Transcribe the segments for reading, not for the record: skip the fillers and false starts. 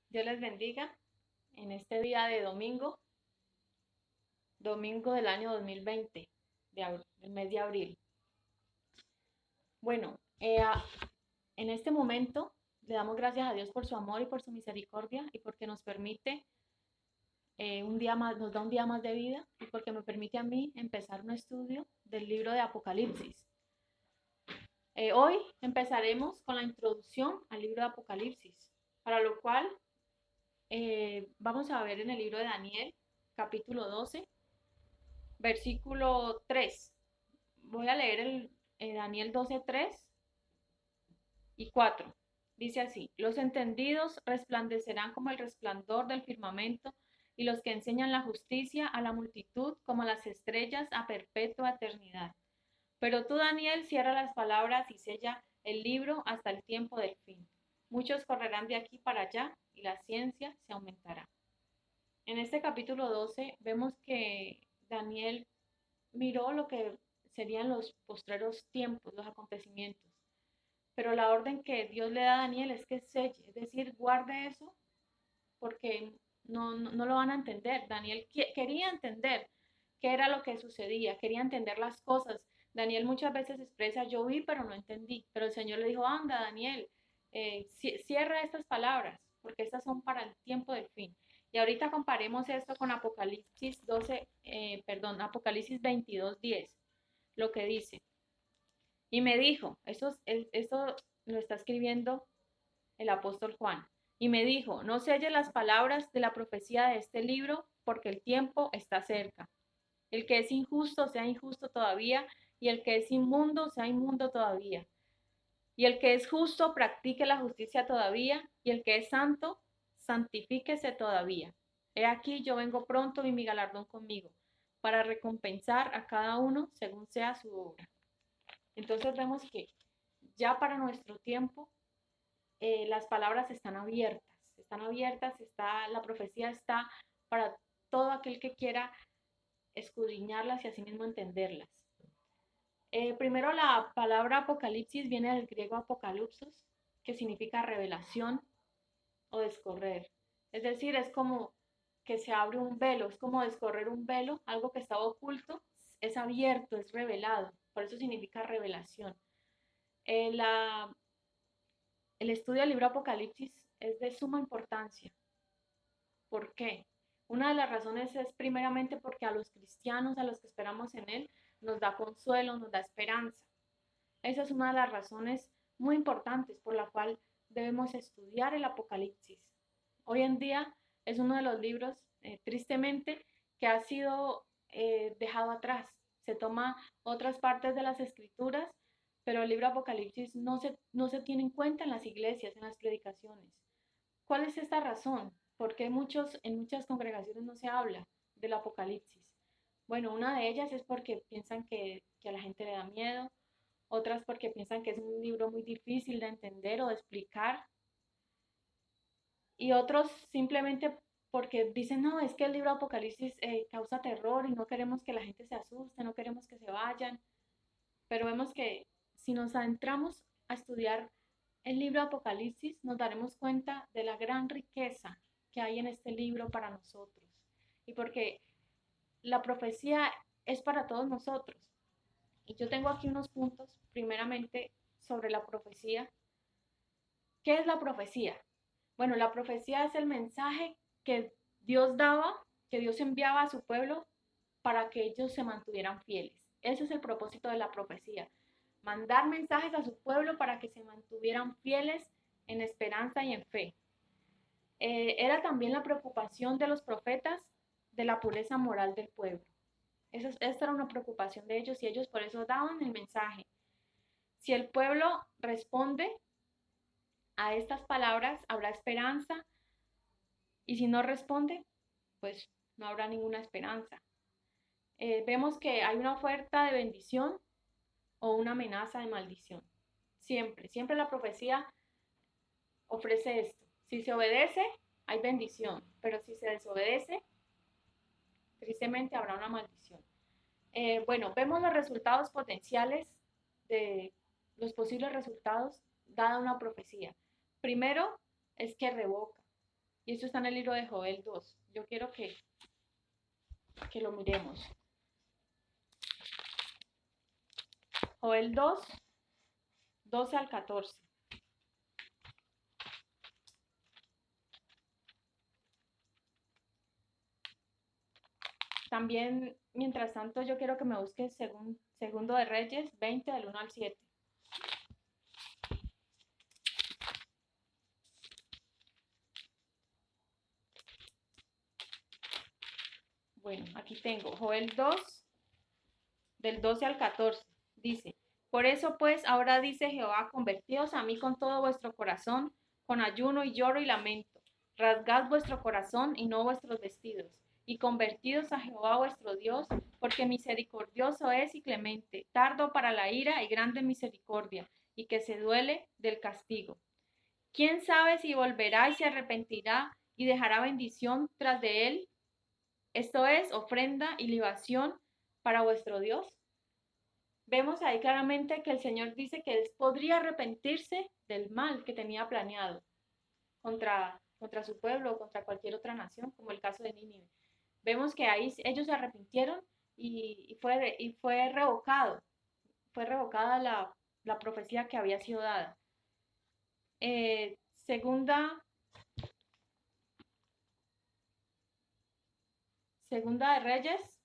Dios les bendiga en este día de domingo del año 2020, del mes de abril. Bueno, en este momento le damos gracias a Dios por su amor y por su misericordia y porque nos permite un día más, nos da un día más de vida y porque me permite a mí empezar un estudio del libro de Apocalipsis. Hoy empezaremos con la introducción al libro de Apocalipsis, para lo cual vamos a ver en el libro de Daniel, capítulo 12, versículo 3. Voy a leer Daniel 12, 3 y 4. Dice así: los entendidos resplandecerán como el resplandor del firmamento, y los que enseñan la justicia a la multitud como las estrellas a perpetua eternidad. Pero tú, Daniel, cierra las palabras y sella el libro hasta el tiempo del fin. Muchos correrán de aquí para allá y la ciencia se aumentará. En este capítulo 12 vemos que Daniel miró lo que serían los postreros tiempos, los acontecimientos. Pero la orden que Dios le da a Daniel es que selle, es decir, guarde eso porque no lo van a entender. Daniel quería entender qué era lo que sucedía, quería entender las cosas. Daniel muchas veces expresa: yo vi pero no entendí, pero el Señor le dijo: anda, Daniel, cierra estas palabras porque estas son para el tiempo del fin. Y ahorita comparemos esto con Apocalipsis 22:10, lo que dice: y me dijo, esto lo está escribiendo el apóstol Juan, y me dijo: no selles las palabras de la profecía de este libro, porque el tiempo está cerca. El que es injusto sea injusto todavía, y el que es inmundo sea inmundo todavía. Y el que es justo practique la justicia todavía, y el que es santo santifíquese todavía. He aquí yo vengo pronto y mi galardón conmigo, para recompensar a cada uno según sea su obra. Entonces vemos que ya para nuestro tiempo las palabras están abiertas, la profecía está para todo aquel que quiera escudriñarlas y asimismo entenderlas. Primero, la palabra apocalipsis viene del griego apocalypsos, que significa revelación o descorrer. Es decir, es como que se abre un velo, es como descorrer un velo, algo que estaba oculto, es abierto, es revelado. Por eso significa revelación. Eh, la, el estudio del libro Apocalipsis es de suma importancia. ¿Por qué? Una de las razones es primeramente porque a los cristianos, a los que esperamos en Él, nos da consuelo, nos da esperanza. Esa es una de las razones muy importantes por la cual debemos estudiar el Apocalipsis. Hoy en día es uno de los libros, tristemente, que ha sido dejado atrás. Se toma otras partes de las escrituras, pero el libro Apocalipsis no se tiene en cuenta en las iglesias, en las predicaciones. ¿Cuál es esta razón? ¿Por qué en muchas congregaciones no se habla del Apocalipsis? Bueno, una de ellas es porque piensan que a la gente le da miedo, otras porque piensan que es un libro muy difícil de entender o de explicar, y otros simplemente porque dicen: no, es que el libro Apocalipsis causa terror y no queremos que la gente se asuste, no queremos que se vayan. Pero vemos que si nos adentramos a estudiar el libro Apocalipsis, nos daremos cuenta de la gran riqueza que hay en este libro para nosotros. Y porque la profecía es para todos nosotros. Y yo tengo aquí unos puntos, primeramente, sobre la profecía. ¿Qué es la profecía? Bueno, la profecía es el mensaje que Dios daba, que Dios enviaba a su pueblo para que ellos se mantuvieran fieles. Ese es el propósito de la profecía: mandar mensajes a su pueblo para que se mantuvieran fieles en esperanza y en fe. Era también la preocupación de los profetas de la pureza moral del pueblo. Esta era una preocupación de ellos y ellos por eso daban el mensaje. Si el pueblo responde a estas palabras, habrá esperanza, y si no responde, pues no habrá ninguna esperanza. Vemos que hay una oferta de bendición o una amenaza de maldición. Siempre la profecía ofrece esto. Si se obedece, hay bendición, pero si se desobedece, tristemente habrá una maldición. Bueno, vemos los resultados potenciales de los posibles resultados dada una profecía. Primero es que revoca, Y eso está en el libro de Joel 2. Yo quiero que lo miremos. Joel 2, 12 al 14. También, mientras tanto, yo quiero que me busques segundo de Reyes 20 del 1 al 7. Bueno, aquí tengo Joel 2, del 12 al 14. Dice, por eso pues ahora dice Jehová, convertíos a mí con todo vuestro corazón, con ayuno y lloro y lamento. Rasgad vuestro corazón y no vuestros vestidos, y convertidos a Jehová vuestro Dios, porque misericordioso es y clemente, tardo para la ira y grande misericordia, y que se duele del castigo. ¿Quién sabe si volverá y se arrepentirá y dejará bendición tras de él? Esto es ofrenda y libación para vuestro Dios. Vemos ahí claramente que el Señor dice que él podría arrepentirse del mal que tenía planeado contra su pueblo o contra cualquier otra nación, como el caso de Nínive. Vemos que ahí ellos se arrepintieron y fue revocada la profecía que había sido dada. Segunda de Reyes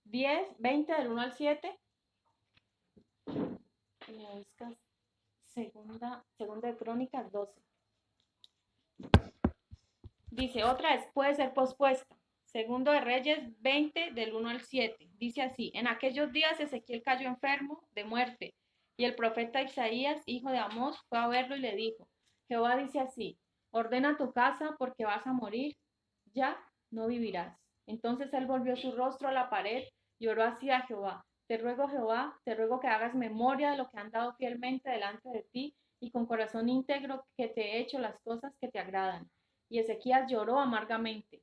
10, 20 del 1 al 7. Me buscas segunda de Crónicas 12. Dice, otra vez puede ser pospuesta. Segundo de Reyes 20 del 1 al 7. Dice así, en aquellos días Ezequiel cayó enfermo de muerte y el profeta Isaías, hijo de Amós, fue a verlo y le dijo, Jehová dice así, ordena tu casa porque vas a morir, ya no vivirás. Entonces él volvió su rostro a la pared y oró así a Jehová, te ruego Jehová, te ruego que hagas memoria de lo que han dado fielmente delante de ti y con corazón íntegro que te he hecho las cosas que te agradan. Y Ezequías lloró amargamente.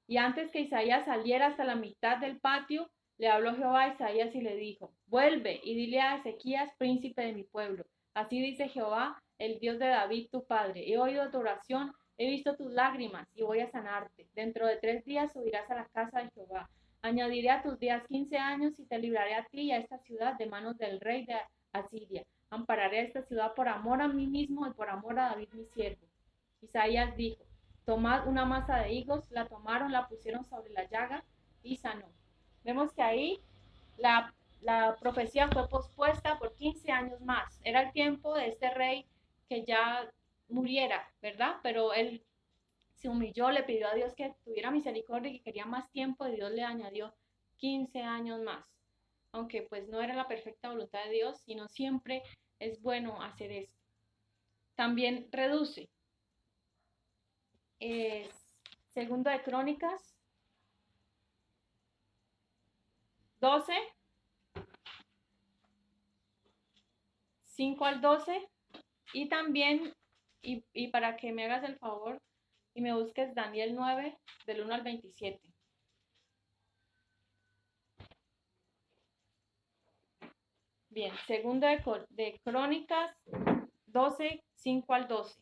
Y antes que Isaías saliera hasta la mitad del patio, le habló Jehová a Isaías y le dijo, vuelve y dile a Ezequías, príncipe de mi pueblo. Así dice Jehová, el Dios de David tu padre. He oído tu oración, he visto tus lágrimas y voy a sanarte. Dentro de 3 días subirás a la casa de Jehová. Añadiré a tus días 15 años y te libraré a ti y a esta ciudad de manos del rey de Asiria. Ampararé a esta ciudad por amor a mí mismo y por amor a David mi siervo. Isaías dijo, tomad una masa de higos, la tomaron, la pusieron sobre la llaga y sanó. Vemos que ahí la profecía fue pospuesta por 15 años más. Era el tiempo de este rey que ya muriera, ¿verdad? Pero él se humilló, le pidió a Dios que tuviera misericordia y que quería más tiempo y Dios le añadió 15 años más. Aunque pues no era la perfecta voluntad de Dios, sino siempre es bueno hacer esto. También reduce. Segundo de Crónicas 12, 5 al 12 y también, y para que me hagas el favor y me busques Daniel 9 del 1 al 27. Bien, segundo de Crónicas 12, 5 al 12.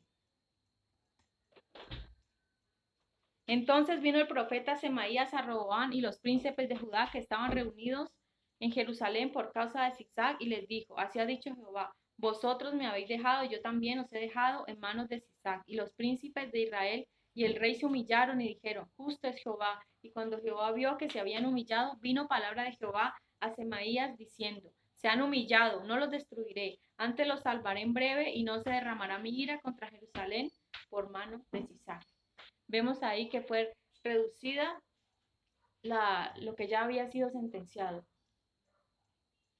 Entonces vino el profeta Semaías a Roboam y los príncipes de Judá que estaban reunidos en Jerusalén por causa de Zigzag y les dijo, así ha dicho Jehová, vosotros me habéis dejado y yo también os he dejado en manos de Zigzag. Y los príncipes de Israel y el rey se humillaron y dijeron, justo es Jehová. Y cuando Jehová vio que se habían humillado, vino palabra de Jehová a Semaías diciendo, se han humillado, no los destruiré, antes los salvaré en breve y no se derramará mi ira contra Jerusalén por mano de Zigzag. Vemos ahí que fue reducida lo que ya había sido sentenciado.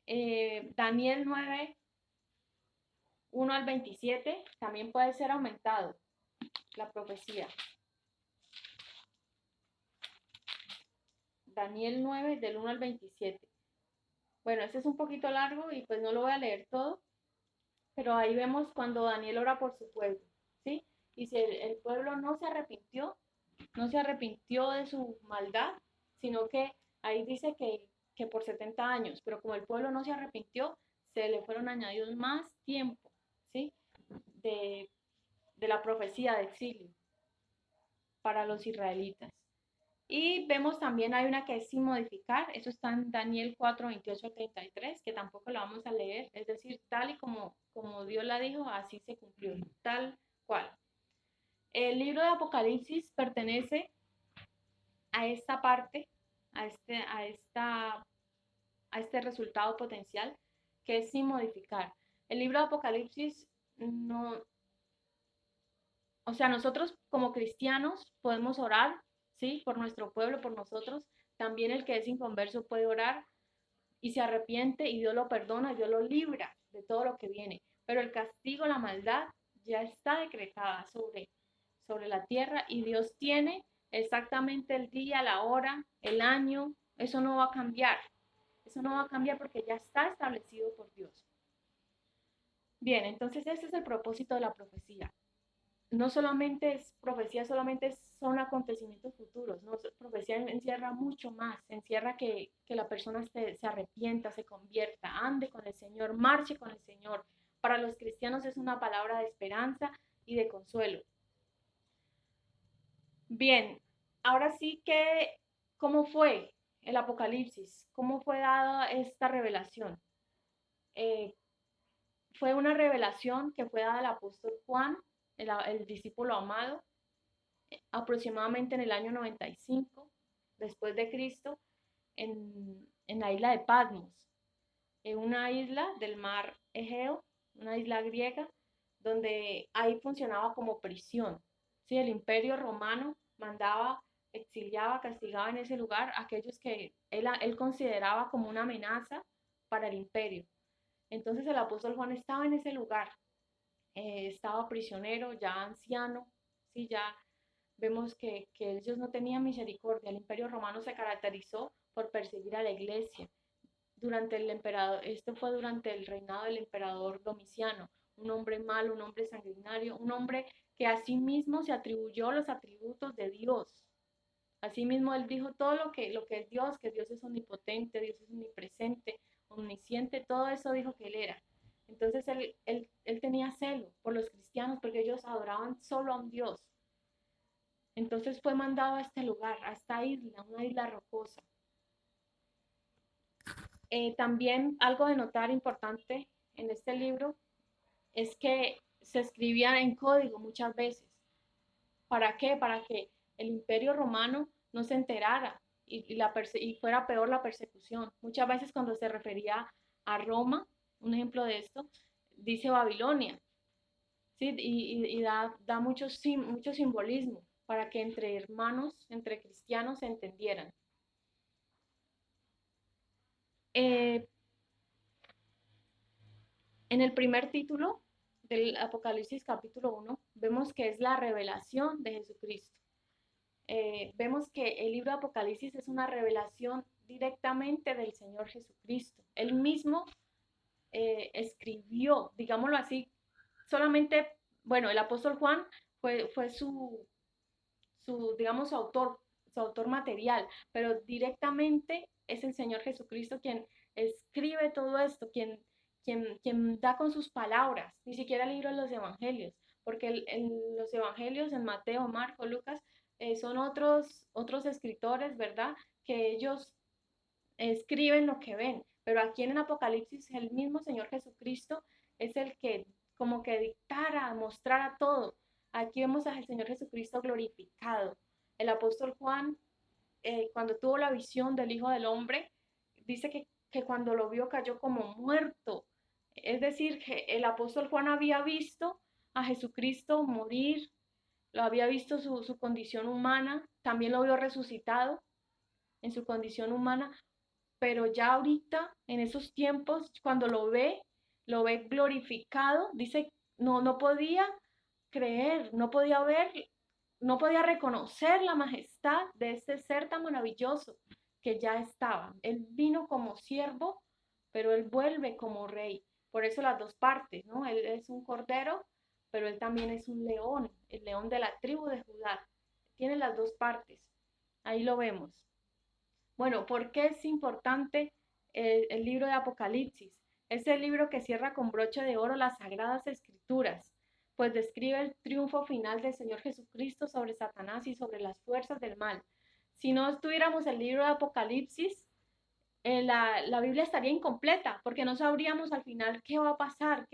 Daniel 9, 1 al 27, también puede ser aumentado la profecía. Daniel 9, del 1 al 27. Bueno, este es un poquito largo y pues no lo voy a leer todo, pero ahí vemos cuando Daniel ora por su pueblo, ¿sí? Y si el pueblo no se arrepintió de su maldad, sino que ahí dice que por 70 años, pero como el pueblo no se arrepintió, se le fueron añadidos más tiempo, ¿sí? De la profecía de exilio. para los israelitas. Y vemos también hay una que es sin modificar, eso está en Daniel 4, 28 al 33, que tampoco la vamos a leer, es decir, tal y como Dios la dijo, así se cumplió, tal cual. El libro de Apocalipsis pertenece a esta parte, a este resultado potencial que es sin modificar. El libro de Apocalipsis no, o sea, nosotros como cristianos podemos orar, ¿sí? Por nuestro pueblo, por nosotros. También el que es inconverso puede orar y se arrepiente y Dios lo perdona, Dios lo libra de todo lo que viene. Pero el castigo, la maldad, ya está decretada sobre la tierra y Dios tiene exactamente el día, la hora, el año. Eso no va a cambiar. Eso no va a cambiar porque ya está establecido por Dios. Bien, entonces ese es el propósito de la profecía. No solamente es profecía, solamente son acontecimientos futuros, ¿no? Profecía encierra mucho más, encierra que la persona se arrepienta, se convierta, ande con el Señor, marche con el Señor. Para los cristianos es una palabra de esperanza y de consuelo. Bien, ahora sí que, ¿cómo fue el Apocalipsis? ¿Cómo fue dada esta revelación? Eh, Fue una revelación que fue dada al apóstol Juan, el discípulo amado, aproximadamente en el año 95 después de Cristo, en la isla de Patmos, en una isla del mar Egeo, una isla griega, donde ahí funcionaba como prisión. ¿Sí? El imperio romano mandaba, exiliaba, castigaba en ese lugar a aquellos que él consideraba como una amenaza para el imperio. Entonces el apóstol Juan estaba en ese lugar, estaba prisionero, ya anciano, ¿sí? Ya vemos que ellos no tenían misericordia. El imperio romano se caracterizó por perseguir a la iglesia. Durante el emperador, esto fue durante el reinado del emperador Domiciano, un hombre malo, un hombre sanguinario, un hombre que a sí mismo se atribuyó los atributos de Dios. Asimismo, él dijo todo lo que es Dios, que Dios es omnipotente, Dios es omnipresente, omnisciente, todo eso dijo que él era. Entonces él tenía celo por los cristianos porque ellos adoraban solo a un Dios. Entonces fue mandado a este lugar, a esta isla, una isla rocosa. También algo de notar importante en este libro es que se escribía en código muchas veces. ¿Para qué? Para que el imperio romano no se enterara y fuera peor la persecución. Muchas veces cuando se refería a Roma, un ejemplo de esto, dice Babilonia, ¿sí? Y da mucho simbolismo para que entre hermanos, entre cristianos se entendieran. Eh, en el primer título del Apocalipsis capítulo 1, vemos que es la revelación de Jesucristo. Vemos que el libro de Apocalipsis es una revelación directamente del Señor Jesucristo. Él mismo escribió, digámoslo así, solamente, bueno, el apóstol Juan fue digamos, su autor material, pero directamente es el Señor Jesucristo quien escribe todo esto, quien da con sus palabras, ni siquiera el libro de los evangelios, porque los evangelios en Mateo, Marco, Lucas, son otros escritores, ¿verdad? Que ellos escriben lo que ven, pero aquí en el Apocalipsis el mismo Señor Jesucristo es el que como que dictara, mostrara todo. Aquí vemos al Señor Jesucristo glorificado. El apóstol Juan, cuando tuvo la visión del Hijo del Hombre, dice que cuando lo vio cayó como muerto. Es decir, que el apóstol Juan había visto a Jesucristo morir, lo había visto su condición humana, también lo vio resucitado en su condición humana, pero ya ahorita, en esos tiempos, cuando lo ve glorificado, dice, no podía creer, no podía ver, no podía reconocer la majestad de este ser tan maravilloso que ya estaba. Él vino como siervo, pero él vuelve como rey. Por eso las dos partes, ¿no? Él es un cordero, pero él también es un león, el león de la tribu de Judá. Tiene las dos partes. Ahí lo vemos. Bueno, ¿por qué es importante el libro de Apocalipsis? Es el libro que cierra con broche de oro las sagradas escrituras. pues describe el triunfo final del Señor Jesucristo sobre Satanás y sobre las fuerzas del mal. Si no estuviéramos el libro de Apocalipsis, la Biblia estaría incompleta, porque no sabríamos al final qué va a pasar,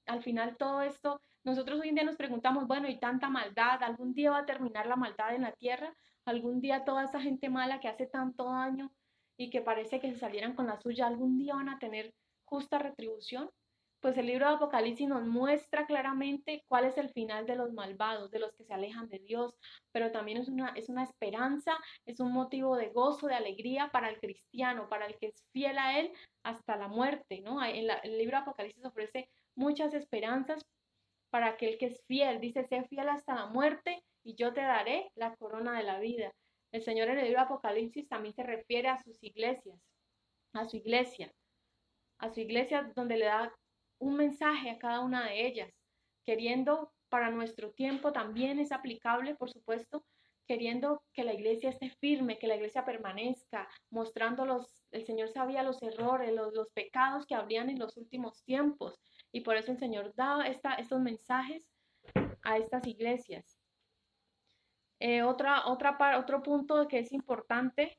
al final todo esto. Nosotros hoy en día nos preguntamos, bueno, y tanta maldad, ¿algún día va a terminar la maldad en la tierra? ¿Algún día toda esa gente mala que hace tanto daño y que parece que se salieran con la suya, algún día van a tener justa retribución? Pues el libro de Apocalipsis nos muestra claramente cuál es el final de los malvados, de los que se alejan de Dios, pero también es una esperanza, es un motivo de gozo, de alegría para el cristiano, para el que es fiel a Él hasta la muerte, ¿no? El libro de Apocalipsis ofrece muchas esperanzas para aquel que es fiel. Dice, sé fiel hasta la muerte y yo te daré la corona de la vida. El Señor en el libro de Apocalipsis también se refiere a sus iglesias, a su iglesia, a su iglesia donde le da un mensaje a cada una de ellas, queriendo para nuestro tiempo también es aplicable, por supuesto, queriendo que la iglesia esté firme, que la iglesia permanezca, mostrando el Señor sabía los errores, los pecados que habrían en los últimos tiempos, y por eso el Señor da estos mensajes a estas iglesias. Otro punto que es importante,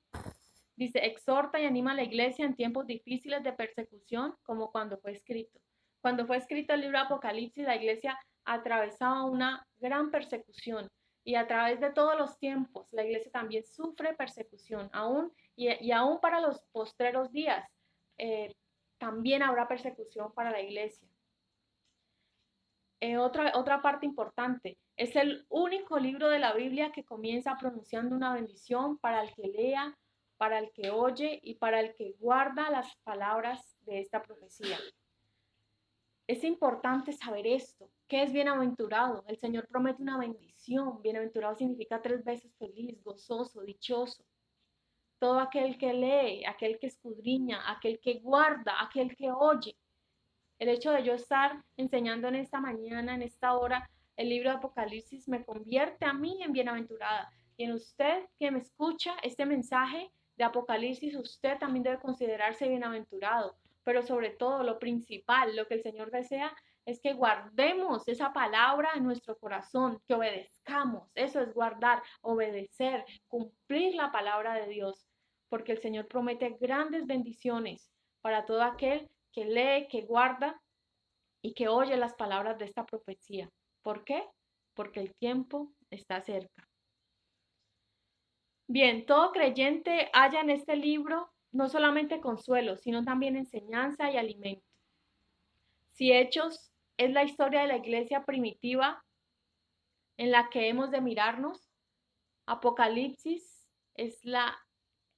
dice, exhorta y anima a la iglesia en tiempos difíciles de persecución, como cuando fue escrito. Cuando fue escrito el libro de Apocalipsis, la iglesia atravesaba una gran persecución y a través de todos los tiempos la iglesia también sufre persecución, y aún para los postreros días también habrá persecución para la iglesia. Otra parte importante, es el único libro de la Biblia que comienza pronunciando una bendición para el que lea, para el que oye y para el que guarda las palabras de esta profecía. Es importante saber esto. ¿Qué es bienaventurado? El Señor promete una bendición. Bienaventurado significa 3 veces feliz, gozoso, dichoso. Todo aquel que lee, aquel que escudriña, aquel que guarda, aquel que oye. El hecho de yo estar enseñando en esta mañana, en esta hora, el libro de Apocalipsis me convierte a mí en bienaventurada. Y en usted que me escucha este mensaje de Apocalipsis, usted también debe considerarse bienaventurado. Pero sobre todo, lo principal, lo que el Señor desea es que guardemos esa palabra en nuestro corazón, que obedezcamos. Eso es guardar, obedecer, cumplir la palabra de Dios. Porque el Señor promete grandes bendiciones para todo aquel que lee, que guarda y que oye las palabras de esta profecía. ¿Por qué? Porque el tiempo está cerca. Bien, todo creyente halla en este libro no solamente consuelo, sino también enseñanza y alimento. Si Hechos es la historia de la iglesia primitiva en la que hemos de mirarnos, Apocalipsis es la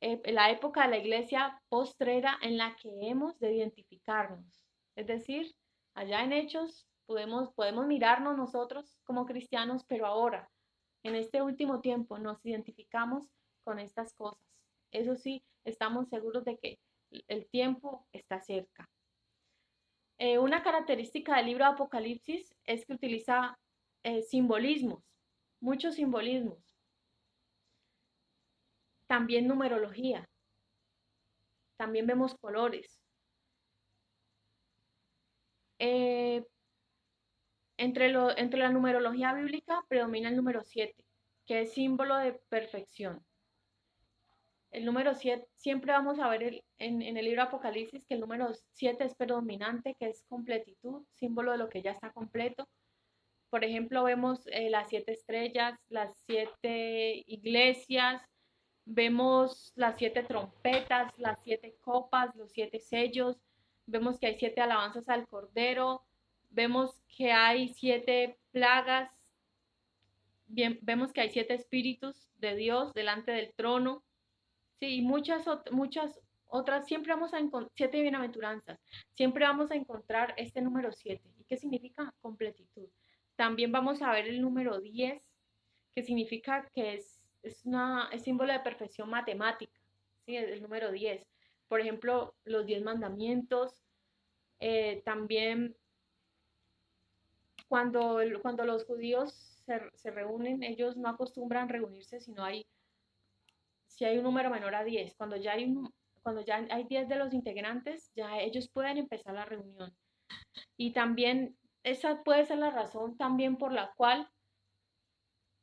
época de la iglesia postrera en la que hemos de identificarnos. Es decir, allá en Hechos podemos mirarnos nosotros como cristianos, pero ahora, en este último tiempo, nos identificamos con estas cosas. Eso sí, estamos seguros de que el tiempo está cerca. Una característica del libro de Apocalipsis es que utiliza simbolismos, muchos simbolismos. También numerología. También vemos colores. Eh, entre la numerología bíblica predomina el número 7, que es símbolo de perfección. El número 7, siempre vamos a ver en el libro de Apocalipsis que el número 7 es predominante, que es completitud, símbolo de lo que ya está completo. Por ejemplo, vemos las 7 estrellas, las 7 iglesias, vemos las 7 trompetas, las 7 copas, los 7 sellos, vemos que hay 7 alabanzas al Cordero, vemos que hay 7 plagas, vemos que hay 7 espíritus de Dios delante del trono, sí, y muchas otras, siempre vamos a encontrar 7 bienaventuranzas, siempre vamos a encontrar este número 7. ¿Y qué significa? Completitud. También vamos a ver el número 10, que significa que es símbolo de perfección matemática, ¿sí? El número 10. Por ejemplo, los 10 mandamientos. También cuando los judíos se reúnen, ellos no acostumbran reunirse, si hay un número menor a 10. Cuando ya hay 10 de los integrantes, ya ellos pueden empezar la reunión. Y también esa puede ser la razón también por la cual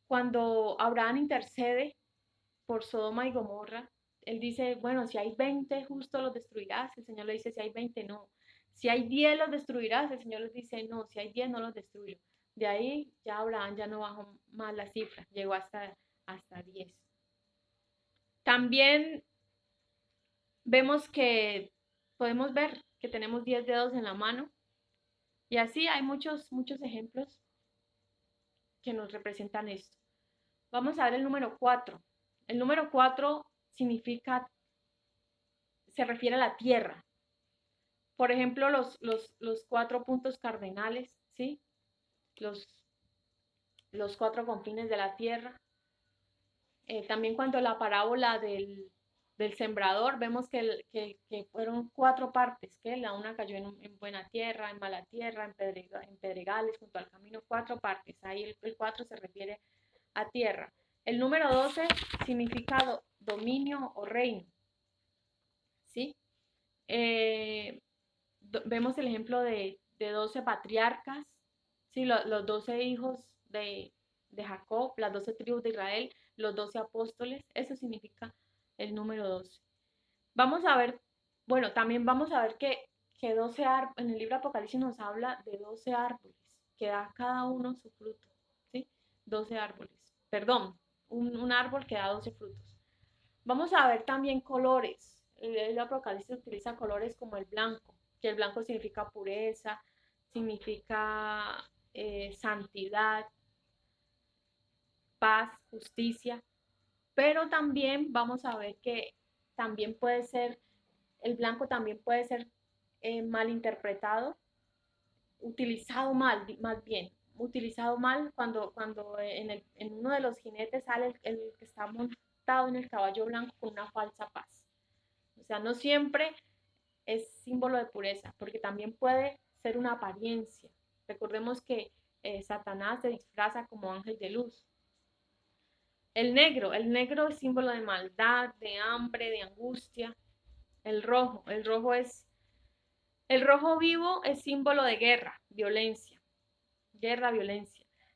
cuando Abraham intercede por Sodoma y Gomorra, él dice, bueno, si hay 20 justos los destruirás, el Señor le dice, si hay 20 no, si hay 10 los destruirás, el Señor les dice, no, si hay 10 no los destruyo. De ahí ya Abraham ya no bajó más la cifra, llegó hasta 10. También vemos que podemos ver que tenemos 10 dedos en la mano y así hay muchos ejemplos que nos representan esto. Vamos a ver el número 4. El número 4 significa, se refiere a la tierra. Por ejemplo, los 4 puntos cardenales, ¿sí? Los, los 4 confines de la tierra. También cuando la parábola del sembrador, vemos que fueron 4 partes, que la una cayó en buena tierra, en mala tierra, en pedregales, junto al camino, 4 partes. Ahí el 4 se refiere a tierra. El número 12 significa dominio o reino, ¿sí? Eh, vemos el ejemplo de 12 patriarcas, ¿sí? Los 12 hijos de Jacob, las 12 tribus de Israel, los 12 apóstoles, eso significa el número 12. Vamos a ver, bueno, también vamos a ver que 12 en el libro de Apocalipsis nos habla de 12 árboles, que da cada uno su fruto, ¿sí? 12 árboles, perdón, un árbol que da 12 frutos. Vamos a ver también colores. El Apocalipsis utiliza colores como el blanco, que el blanco significa pureza, significa santidad, paz, justicia, pero también vamos a ver que también puede ser, el blanco también puede ser mal interpretado, utilizado mal, más bien, utilizado mal cuando en uno de los jinetes sale el que está montado en el caballo blanco con una falsa paz. O sea, no siempre es símbolo de pureza, porque también puede ser una apariencia. Recordemos que Satanás se disfraza como ángel de luz. El negro es símbolo de maldad, de hambre, de angustia. El rojo vivo es símbolo de guerra, violencia.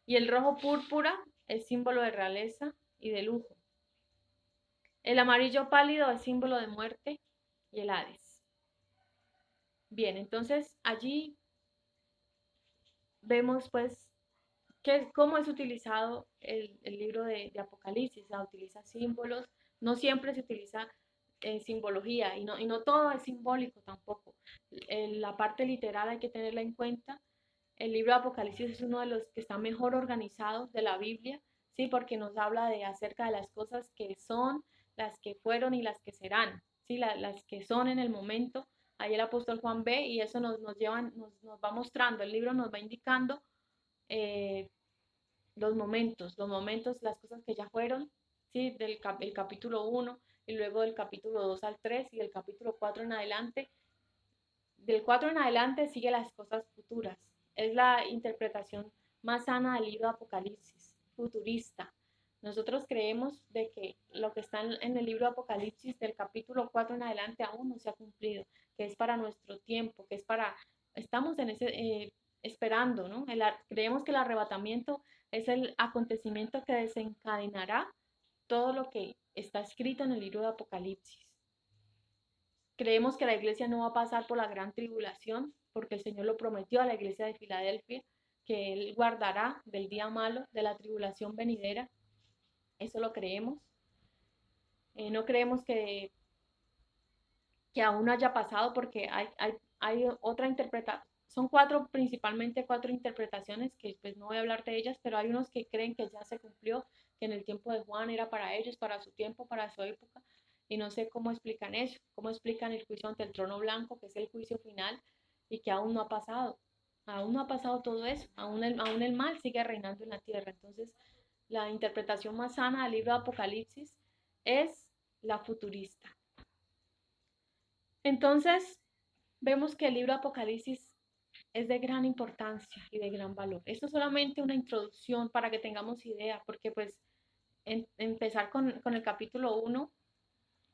Y el rojo púrpura es símbolo de realeza y de lujo. El amarillo pálido es símbolo de muerte y el Hades. Bien, entonces allí vemos pues cómo es utilizado el libro de Apocalipsis. Se utiliza símbolos, no siempre se utiliza simbología y no todo es simbólico tampoco. La parte literal hay que tenerla en cuenta. El libro de Apocalipsis es uno de los que está mejor organizados de la Biblia, ¿sí? Porque nos habla acerca de las cosas que son, las que fueron y las que serán, ¿sí? Las que son en el momento. Ahí el apóstol Juan ve y eso nos va mostrando, el libro nos va indicando eh, los momentos, las cosas que ya fueron, ¿sí? El capítulo 1 y luego del capítulo 2 al 3 y del capítulo 4 en adelante. Del 4 en adelante sigue las cosas futuras. Es la interpretación más sana del libro de Apocalipsis, futurista. Nosotros creemos de que lo que está en el libro de Apocalipsis del capítulo 4 en adelante aún no se ha cumplido, que es para nuestro tiempo, estamos en esperando, ¿no? Creemos que el arrebatamiento es el acontecimiento que desencadenará todo lo que está escrito en el libro de Apocalipsis. Creemos que la iglesia no va a pasar por la gran tribulación, porque el Señor lo prometió a la iglesia de Filadelfia, que Él guardará del día malo, de la tribulación venidera. Eso lo creemos. No creemos que aún no haya pasado porque hay otra interpretación. Son principalmente 4 interpretaciones que pues no voy a hablar de ellas, pero hay unos que creen que ya se cumplió, que en el tiempo de Juan era para ellos, para su tiempo, para su época, y no sé cómo explican eso, cómo explican el juicio ante el trono blanco, que es el juicio final, y que aún no ha pasado. Aún no ha pasado todo eso, aún el mal sigue reinando en la tierra. Entonces, la interpretación más sana del libro de Apocalipsis es la futurista. Entonces, vemos que el libro de Apocalipsis es de gran importancia y de gran valor. Esto es solamente una introducción para que tengamos idea, porque pues empezar con el capítulo 1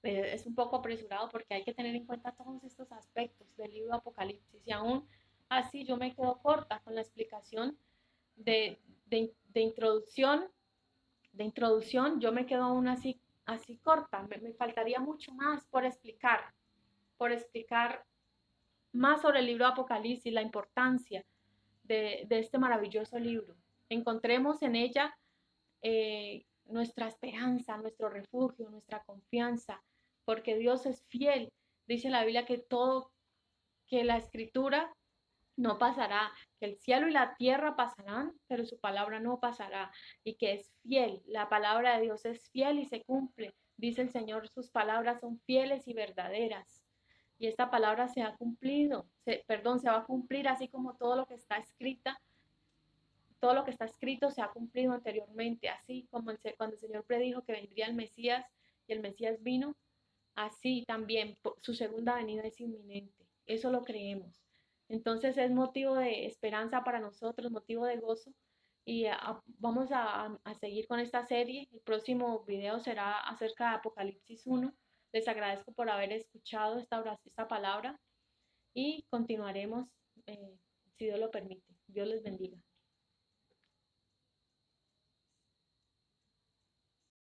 es un poco apresurado porque hay que tener en cuenta todos estos aspectos del libro de Apocalipsis y aún así yo me quedo corta con la explicación de introducción. De introducción, yo me quedo aún así corta. Me faltaría mucho más por explicar más sobre el libro de Apocalipsis, la importancia de este maravilloso libro. Encontremos en ella nuestra esperanza, nuestro refugio, nuestra confianza, porque Dios es fiel. Dice la Biblia que la escritura no pasará, que el cielo y la tierra pasarán, pero su palabra no pasará, y que es fiel. La palabra de Dios es fiel y se cumple. Dice el Señor, sus palabras son fieles y verdaderas. Y esta palabra se ha cumplido, se va a cumplir así como todo lo que está escrito se ha cumplido anteriormente, así como cuando el Señor predijo que vendría el Mesías y el Mesías vino, así también su segunda venida es inminente. Eso lo creemos. Entonces es motivo de esperanza para nosotros, motivo de gozo. Y vamos a seguir con esta serie. El próximo video será acerca de Apocalipsis 1. Les agradezco por haber escuchado esta palabra y continuaremos si Dios lo permite. Dios les bendiga.